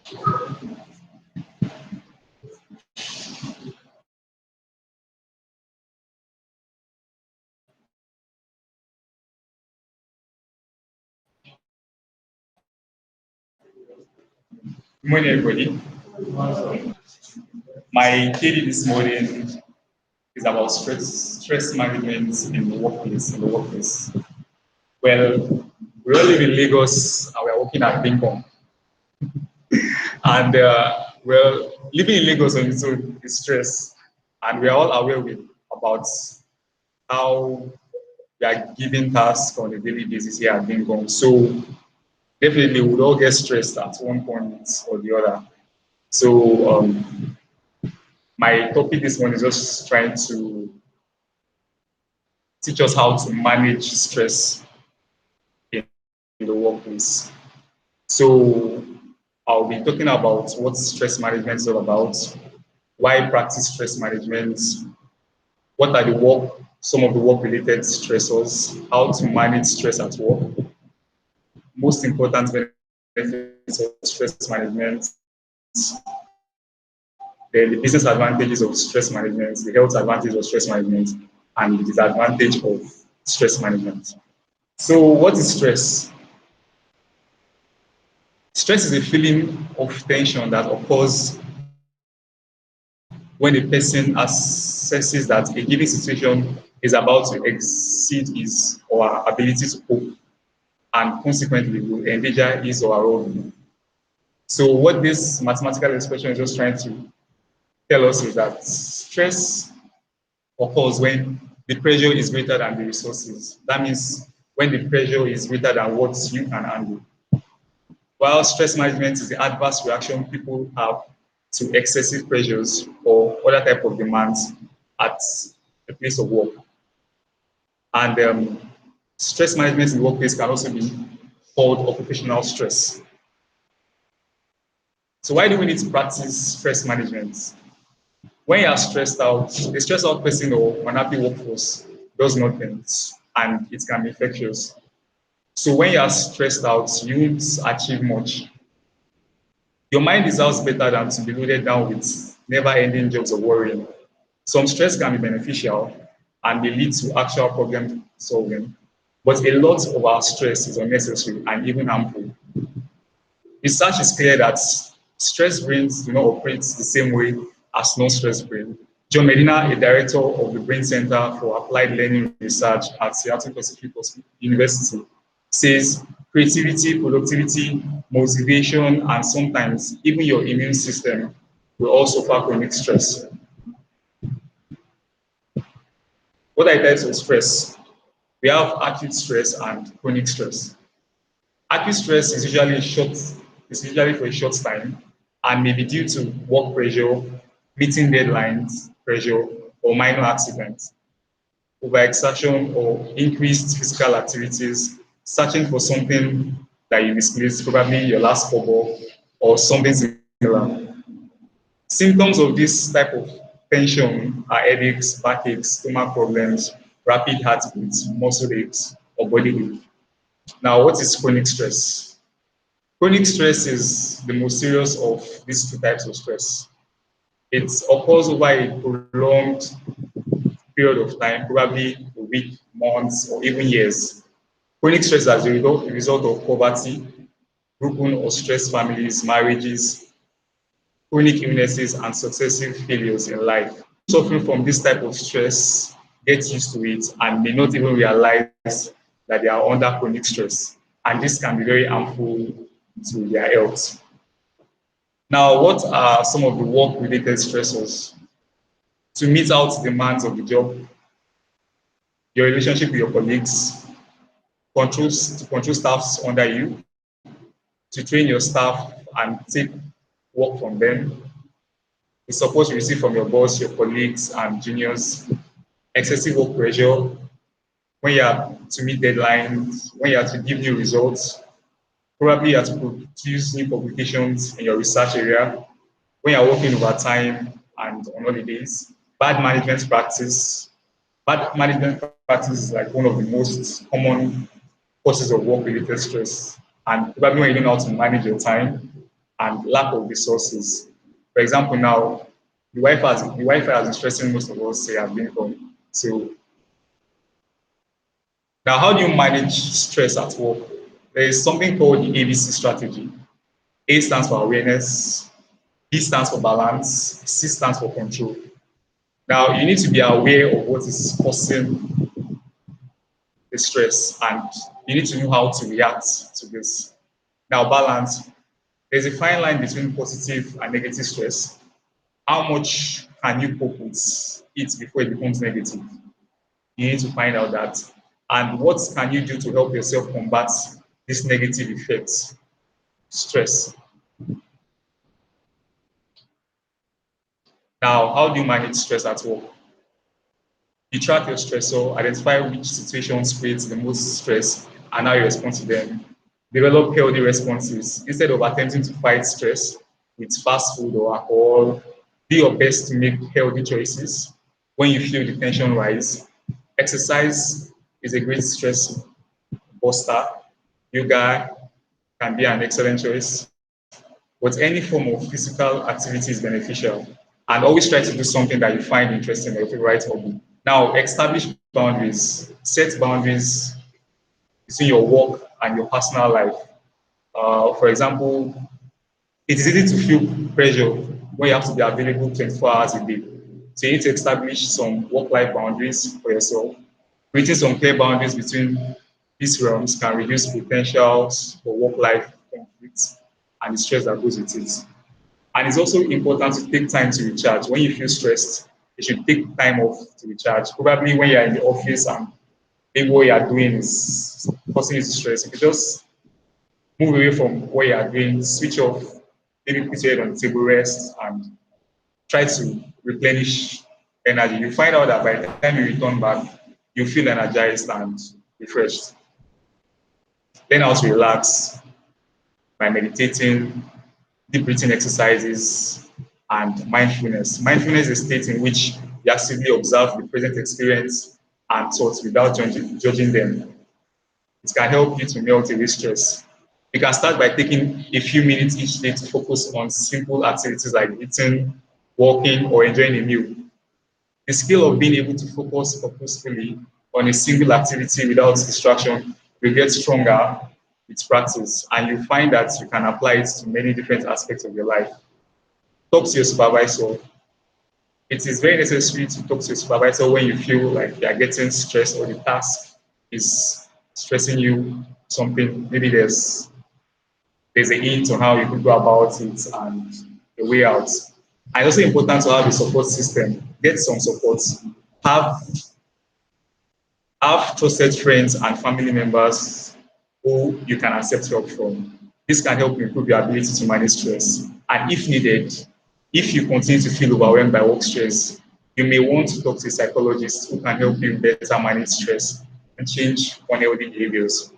Good morning, everybody. My KD this morning is about stress management in the workplace. Well, we all live in Lagos and we're working at Bingo. And living in Lagos on its own is stress. And we are all aware about how we are given tasks on a daily basis here at Bingo. So definitely we would all get stressed at one point or the other. So my topic this morning is just trying to teach us how to manage stress in the workplace. So I'll be talking about what stress management is all about, why practice stress management, what are some of the work-related stressors, how to manage stress at work, most important benefits of stress management, then the business advantages of stress management, the health advantage of stress management, and the disadvantage of stress management. So what is stress? Stress is a feeling of tension that occurs when a person assesses that a given situation is about to exceed his or her ability to cope and consequently will endanger his or her well-being. So what this mathematical expression is just trying to tell us is that stress occurs when the pressure is greater than the resources. That means when the pressure is greater than what you can handle. While stress management is the adverse reaction people have to excessive pressures or other type of demands at a place of work. And stress management in the workplace can also be called occupational stress. So why do we need to practice stress management? When you are stressed out, a stressed out person or unhappy workforce does nothing and it can be infectious. So when you are stressed out, you won't achieve much. Your mind deserves better than to be loaded down with never-ending jobs of worrying. Some stress can be beneficial and may lead to actual problem solving, but a lot of our stress is unnecessary and even harmful. Research is clear that stress brains do not operate the same way as non-stress brain. John Medina, a director of the Brain Center for Applied Learning Research at Seattle Pacific University, says creativity, productivity, motivation, and sometimes even your immune system will also suffer chronic stress. What are types of stress? We have acute stress and chronic stress. Acute stress is usually for a short time and may be due to work pressure, meeting deadlines pressure, or minor accidents, overexertion or increased physical activities, searching for something that you misplaced, probably your last football or something similar. Symptoms of this type of tension are headaches, backaches, stomach problems, rapid heartbeats, muscle aches, or body ache. Now, what is chronic stress? Chronic stress is the most serious of these two types of stress. It occurs over a prolonged period of time, probably a week, months, or even years. Chronic stress as a result of poverty, broken or stressed families, marriages, chronic illnesses, and successive failures in life. Suffering from this type of stress get used to it and may not even realize that they are under chronic stress. And this can be very harmful to their health. Now, what are some of the work-related stressors? To meet out demands of the job, your relationship with your colleagues, to control staffs under you, to train your staff and take work from them, the support you receive from your boss, your colleagues, and juniors, excessive work pressure, when you have to meet deadlines, when you have to give new results, probably you have to produce new publications in your research area, when you're working overtime and on holidays, bad management practice. Bad management practice is like one of the most common causes of work-related stress. And probably when you don't know how to manage your time, and lack of resources. For example, now the Wi-Fi has been stressing most of us say have been home. So now, how do you manage stress at work? There is something called the ABC strategy. A stands for awareness, B stands for balance, C stands for control. Now, you need to be aware of what is causing the stress and you need to know how to react to this. Now, balance. There's a fine line between positive and negative stress. How much can you cope with it before it becomes negative? You need to find out that. And what can you do to help yourself combat this negative effects? Stress. Now, how do you manage stress at work? You track your stressor, identify which situations create the most stress and how you respond to them. Develop healthy responses. Instead of attempting to fight stress with fast food or alcohol, do your best to make healthy choices. When you feel the tension rise, exercise is a great stress buster. Yoga can be an excellent choice, but any form of physical activity is beneficial. And always try to do something that you find interesting or your favorite hobby. Now, establish boundaries. Set boundaries between your work and your personal life. For example, it is easy to feel pressure when you have to be available 24 hours a day. So you need to establish some work-life boundaries for yourself. Creating some clear boundaries between these realms can reduce potentials for work-life conflicts and the stress that goes with it. And it's also important to take time to recharge. When you feel stressed, you should take time off to recharge. Probably when you're in the office and maybe what you're doing is causing you to stress. If you just move away from what you're doing, switch off, maybe put your head on the table, rest, and try to replenish energy. You find out that by the time you return back, you feel energized and refreshed. Learn how to relax by meditating, deep breathing exercises, and mindfulness. Mindfulness is a state in which you actively observe the present experience and thoughts without judging them. It can help you to melt away stress. You can start by taking a few minutes each day to focus on simple activities like eating, walking, or enjoying a meal. The skill of being able to focus purposefully on a single activity without distraction will get stronger with practice, and you find that you can apply it to many different aspects of your life. Talk to your supervisor. It is very necessary to talk to your supervisor when you feel like you are getting stressed or the task is stressing you something. Maybe there's a hint on how you could go about it and a way out. And it's also important to have a support system. Get some support. Have have trusted friends and family members who you can accept help from. This can help improve your ability to manage stress. And if needed, if you continue to feel overwhelmed by work stress, you may want to talk to a psychologist who can help you better manage stress and change unhealthy behaviors.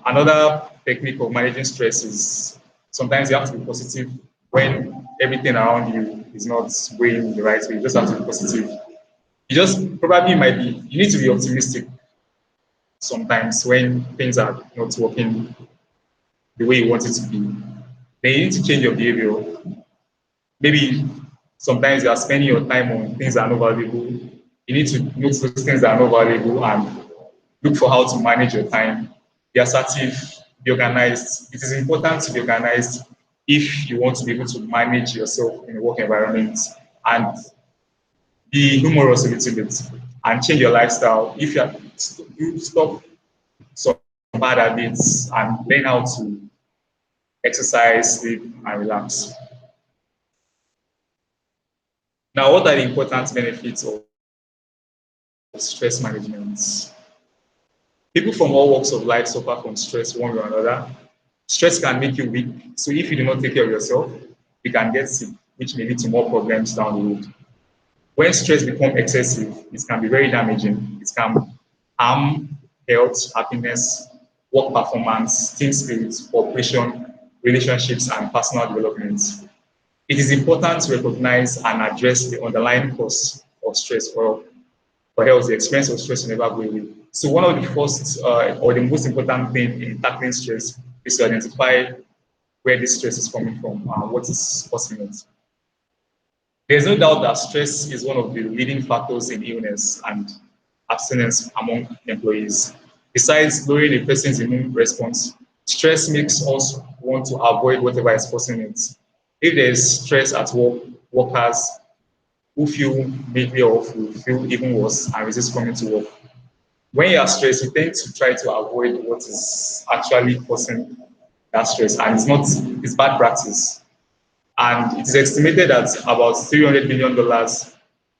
Another technique of managing stress is sometimes you have to be positive when everything around you is not going the right way. You just have to be positive. You just probably might be, you need to be optimistic sometimes when things are not working the way you want it to be. Then you need to change your behavior. Maybe sometimes you are spending your time on things that are not valuable. You need to note those things that are not valuable and look for how to manage your time. Be assertive, be organized. It is important to be organized if you want to be able to manage yourself in a work environment, and be humorous a little bit and change your lifestyle. If you stop some bad habits and learn how to exercise, sleep, and relax. Now, what are the important benefits of stress management? People from all walks of life suffer from stress one way or another. Stress can make you weak, so if you do not take care of yourself, you can get sick, which may lead to more problems down the road. When stress becomes excessive, it can be very damaging. It can harm health, happiness, work performance, team spirit, cooperation, relationships, and personal development. It is important to recognize and address the underlying cause of stress for health. The experience of stress will never go away. So one of the first or the most important thing in tackling stress is to identify where this stress is coming from and what is causing it. There's no doubt that stress is one of the leading factors in illness and abstinence among employees. Besides lowering a person's immune response, stress makes us want to avoid whatever is causing it. If there is stress at work, workers who feel maybe off will feel even worse and resist coming to work. When you are stressed, you tend to try to avoid what is actually causing that stress, and it's bad practice. And it is estimated that about $300 billion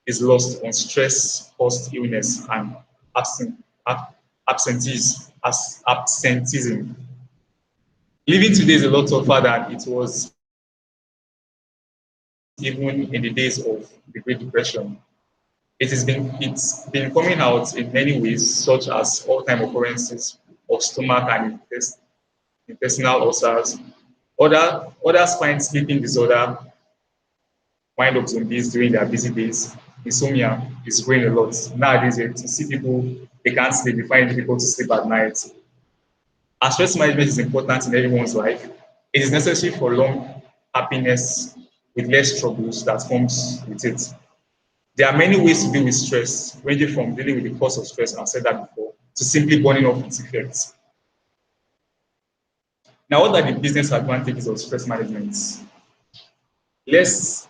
is lost on stress-caused illness and absent, absenteeism. Living today is a lot tougher than it was even in the days of the Great Depression. It's been coming out in many ways, such as all-time occurrences of stomach and intestinal ulcers. Others find sleeping disorder, wind up zombies during their busy days. Insomnia is growing a lot. Nowadays, you see people, they can't sleep, they find it difficult to sleep at night. As stress management is important in everyone's life, it is necessary for long happiness with less troubles that comes with it. There are many ways to deal with stress, ranging from dealing with the cause of stress, I've said that before, to simply burning off its effects. Now, what are the business advantages of stress management? Less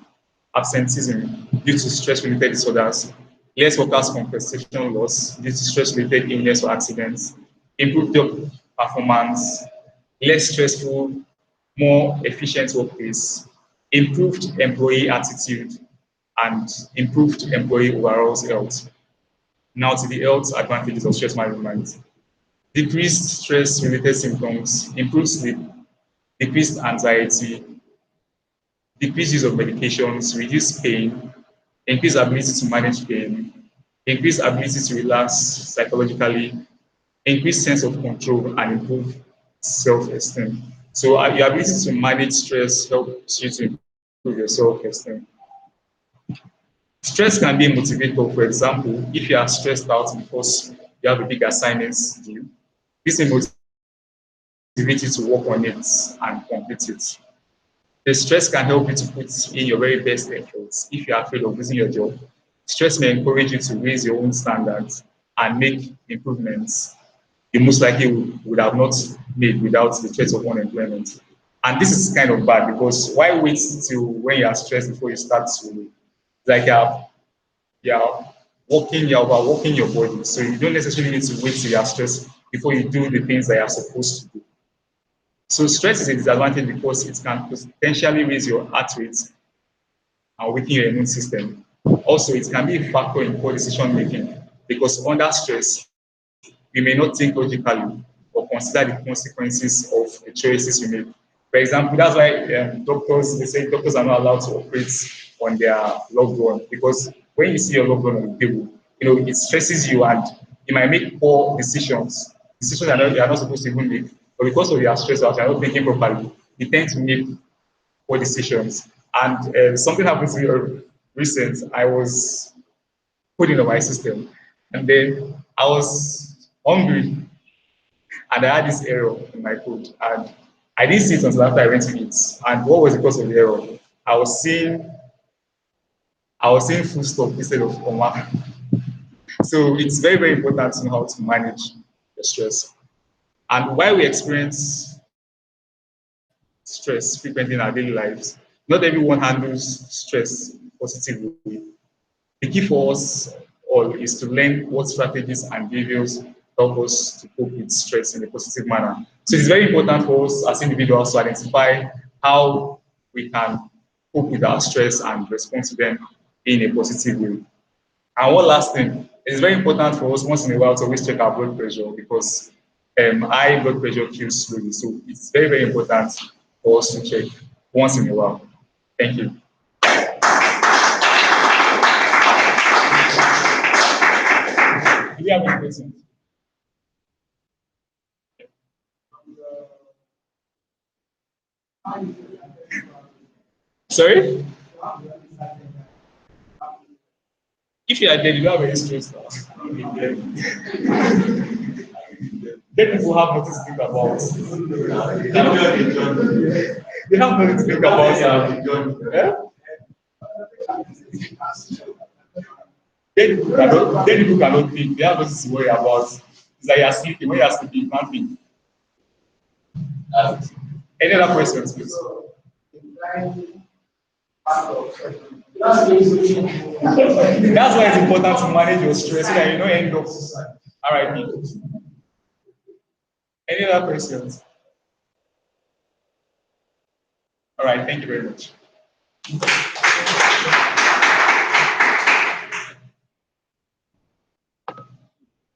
absenteeism due to stress-related disorders, less workers' compensation loss due to stress-related illness or accidents, improved job performance, less stressful, more efficient workplace, improved employee attitude, and improved employee overall health. Now to the health advantages of stress management. Decreased stress-related symptoms, improved sleep, decreased anxiety, decreased use of medications, reduced pain, increased ability to manage pain, increased ability to relax psychologically, increased sense of control, and improve self-esteem. So your ability to manage stress helps you to improve your self-esteem. Stress can be a motivator. For example, if you are stressed out because you have a big assignment due, this may motivate you to work on it and complete it. The stress can help you to put in your very best efforts. If you're afraid of losing your job, stress may encourage you to raise your own standards and make improvements you most likely would have not made without the threat of unemployment. And this is kind of bad because why wait till when you are stressed before you start to, like you're overworking your body. So you don't necessarily need to wait till you are stressed before you do the things that you're supposed to do. So stress is a disadvantage because it can potentially raise your heart rate and weaken your immune system. Also, it can be a factor in poor decision making because under stress, we may not think logically or consider the consequences of the choices we make. For example, that's why they say doctors are not allowed to operate on their loved one because when you see your loved one on the table, it stresses you and you might make poor decisions that you are not supposed to even make. But because of your stress out, you're not thinking properly, you tend to make poor decisions. And something happened to me recent. I was putting on my system, and then I was hungry, and I had this error in my code, and I didn't see it until after I went to eat. And what was the cause of the error? I was seeing full stop instead of comma. So it's very, very important to know how to manage the stress. And why we experience stress frequently in our daily lives, not everyone handles stress positively. The key for us all is to learn what strategies and behaviors help us to cope with stress in a positive manner. So it's very important for us as individuals to identify how we can cope with our stress and respond to them in a positive way. And one last thing, it's very important for us once in a while to always check our blood pressure because high blood pressure kills slowly. So it's very, very important for us to check once in a while. Thank you. Do you have any questions? Sorry? If you are dead, you don't have any stress now. Dead people have nothing to think about. They have nothing to think about. Yeah? Dead people cannot think. They have nothing to worry about. It's like you're sleeping. When you're sleeping, you can't think. Any other questions, please? That's why it's important to manage your stress so that you don't end up RIP. Any other questions? All right, thank you very much.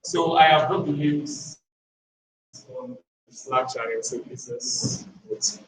So I have dropped the links on the Slack channel, so this is what.